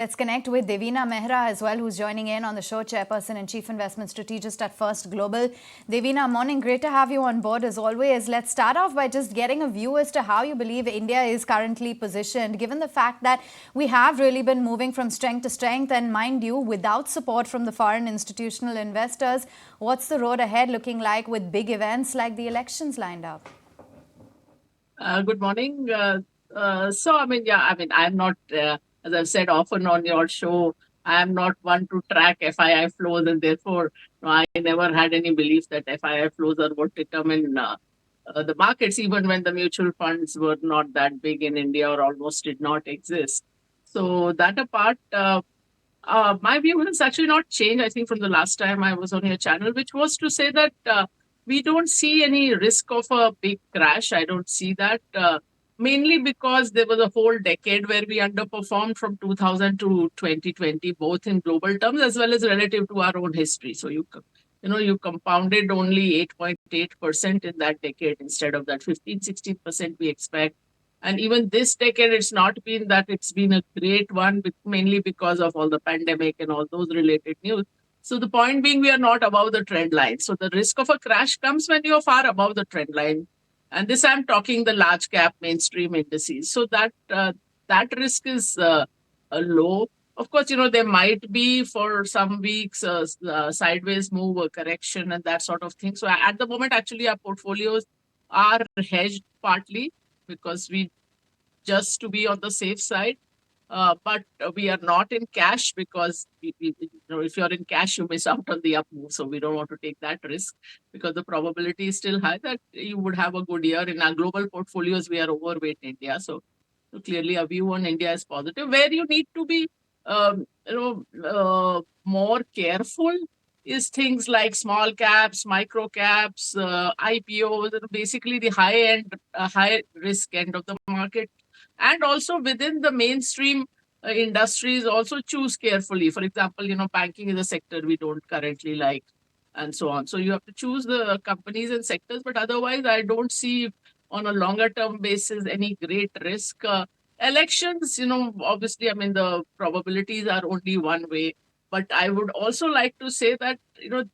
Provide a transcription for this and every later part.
Let's connect with Devina Mehra as well, who's joining in on the show, Chairperson and Chief Investment Strategist at First Global. Devina, morning. Great to have you on board as always. Let's start off by just getting a view as to how you believe India is currently positioned, given the fact that we have really been moving from strength to strength, and mind you, without support from the foreign institutional investors. What's the road ahead looking like with big events like the elections lined up? Good morning. I'm not, as I've said often on your show, I am not one to track FII flows, and therefore, I never had any belief that FII flows are what determine the markets, even when the mutual funds were not that big in India or almost did not exist. So, that apart, my view has actually not changed, I think, from the last time I was on your channel, which was to say that we don't see any risk of a big crash. I don't see that. Mainly because there was a whole decade where we underperformed from 2000 to 2020, both in global terms as well as relative to our own history. So you compounded only 8.8% in that decade instead of that 15-16% we expect. And even this decade, it's not been that it's been a great one, mainly because of all the pandemic and all those related news. So the point being, we are not above the trend line. So the risk of a crash comes when you're far above the trend line. And this I'm talking the large cap mainstream indices. So that risk is low. Of course, there might be for some weeks a sideways move, a correction, and that sort of thing. So at the moment, actually, our portfolios are hedged partly because we just to be on the safe side. But we are not in cash because if you're in cash, you miss out on the up move. So we don't want to take that risk because the probability is still high that you would have a good year. In our global portfolios, we are overweight India. So clearly, a view on India is positive. Where you need to be, more careful is things like small caps, micro caps, IPOs, and basically the high end, high risk end of the market, and also within the mainstream industries also choose carefully. For example, banking is a sector we don't currently like, and so on. So you have to choose the companies and sectors, but otherwise I don't see on a longer term basis any great risk. Elections, obviously, I mean, the probabilities are only one way, but I would also like to say that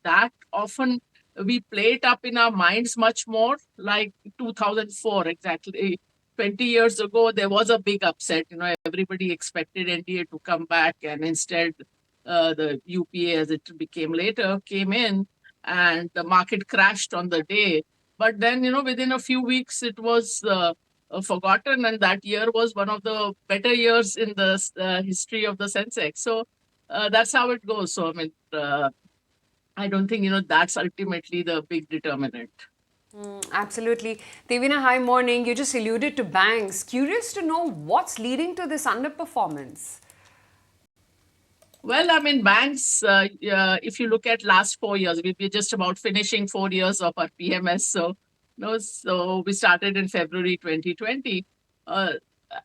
that often we play it up in our minds much more, like 2004 exactly. 20 years ago, there was a big upset. Everybody expected NDA to come back, and instead, the UPA, as it became later, came in, and the market crashed on the day. But then, within a few weeks, it was forgotten, and that year was one of the better years in the history of the Sensex. So that's how it goes. So, I mean, I don't think, that's ultimately the big determinant. Absolutely. Devina, hi, morning. You just alluded to banks. Curious to know what's leading to this underperformance. Well, I mean, banks, if you look at last 4 years, we're just about finishing 4 years of our PMS. So we started in February 2020. Uh,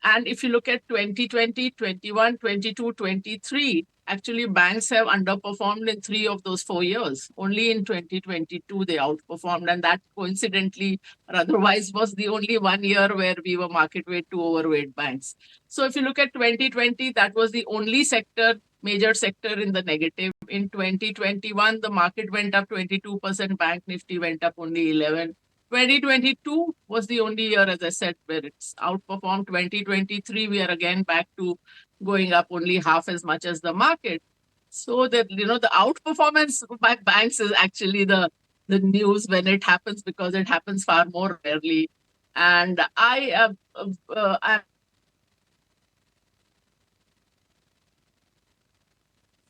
and if you look at 2020, 21, 22, 23, actually banks have underperformed in 3 of those 4 years. Only in 2022 they outperformed. And that coincidentally or otherwise was the only 1 year where we were market weight to overweight banks. So if you look at 2020, that was the only major sector in the negative. In 2021, the market went up 22%, Bank Nifty went up only 11. 2022 was the only year, as I said, where it's outperformed. 2023, we are again back to going up only half as much as the market. So that the outperformance by banks is actually the news when it happens, because it happens far more rarely. And I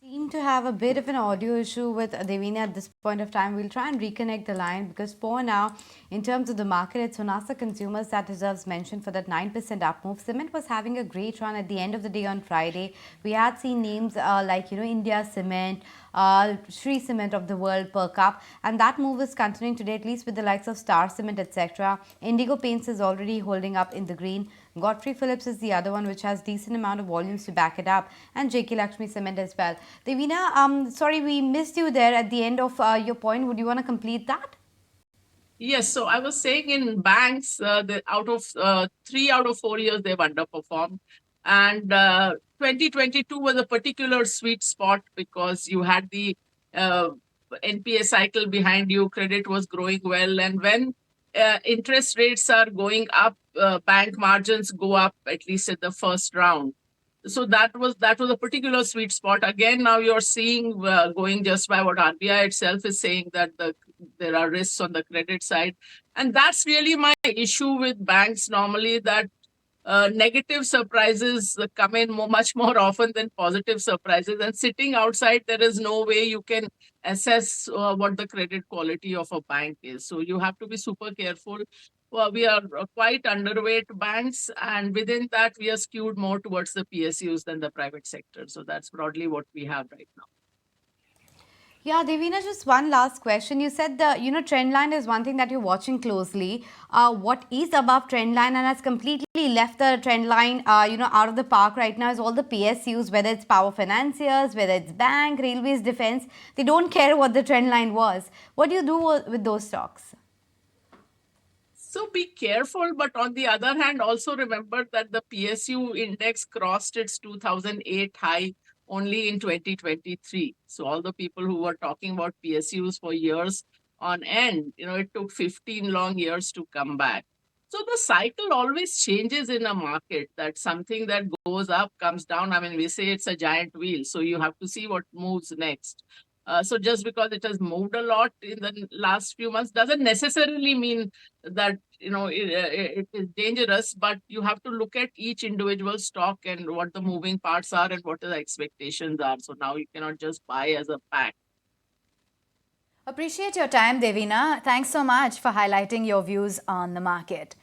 Seem to have a bit of an audio issue with Devina at this point of time. We'll try and reconnect the line because for now, in terms of the market, it's Honasa Consumers that deserves mention for that 9% up move. Cement was having a great run at the end of the day on Friday. We had seen names like, India Cement, Shree Cement of the world perk up, and that move is continuing today, at least with the likes of Star Cement, etc. Indigo Paints is already holding up in the green. Godfrey Phillips is the other one which has decent amount of volumes to back it up, and JK Lakshmi Cement as well. Devina, sorry, we missed you there at the end of your point. Would you want to complete that? Yes, so I was saying in banks, out of 3 out of 4 years they've underperformed. And 2022 was a particular sweet spot because you had the NPA cycle behind you, credit was growing well. And when interest rates are going up, bank margins go up, at least at the first round. So that was a particular sweet spot. Again, now you're seeing going just by what RBI itself is saying, that there are risks on the credit side, and that's really my issue with banks normally, that negative surprises come in much more often than positive surprises. And sitting outside, there is no way you can assess what the credit quality of a bank is. So you have to be super careful. Well, we are quite underweight banks, and within that, we are skewed more towards the PSUs than the private sector. So that's broadly what we have right now. Yeah, Devina, just one last question. You said the trend line is one thing that you're watching closely. What is above trend line and has completely left the trend line, out of the park right now is all the PSUs, whether it's power financiers, whether it's bank, railways, defense. They don't care what the trend line was. What do you do with those stocks? So be careful, but on the other hand, also remember that the PSU index crossed its 2008 high only in 2023. So all the people who were talking about PSUs for years on end, it took 15 long years to come back. So the cycle always changes in a market, that something that goes up comes down. I mean, we say it's a giant wheel, so you have to see what moves next. So just because it has moved a lot in the last few months doesn't necessarily mean that it is dangerous, but you have to look at each individual stock and what the moving parts are and what the expectations are. So now you cannot just buy as a pack. Appreciate your time, Devina. Thanks so much for highlighting your views on the market.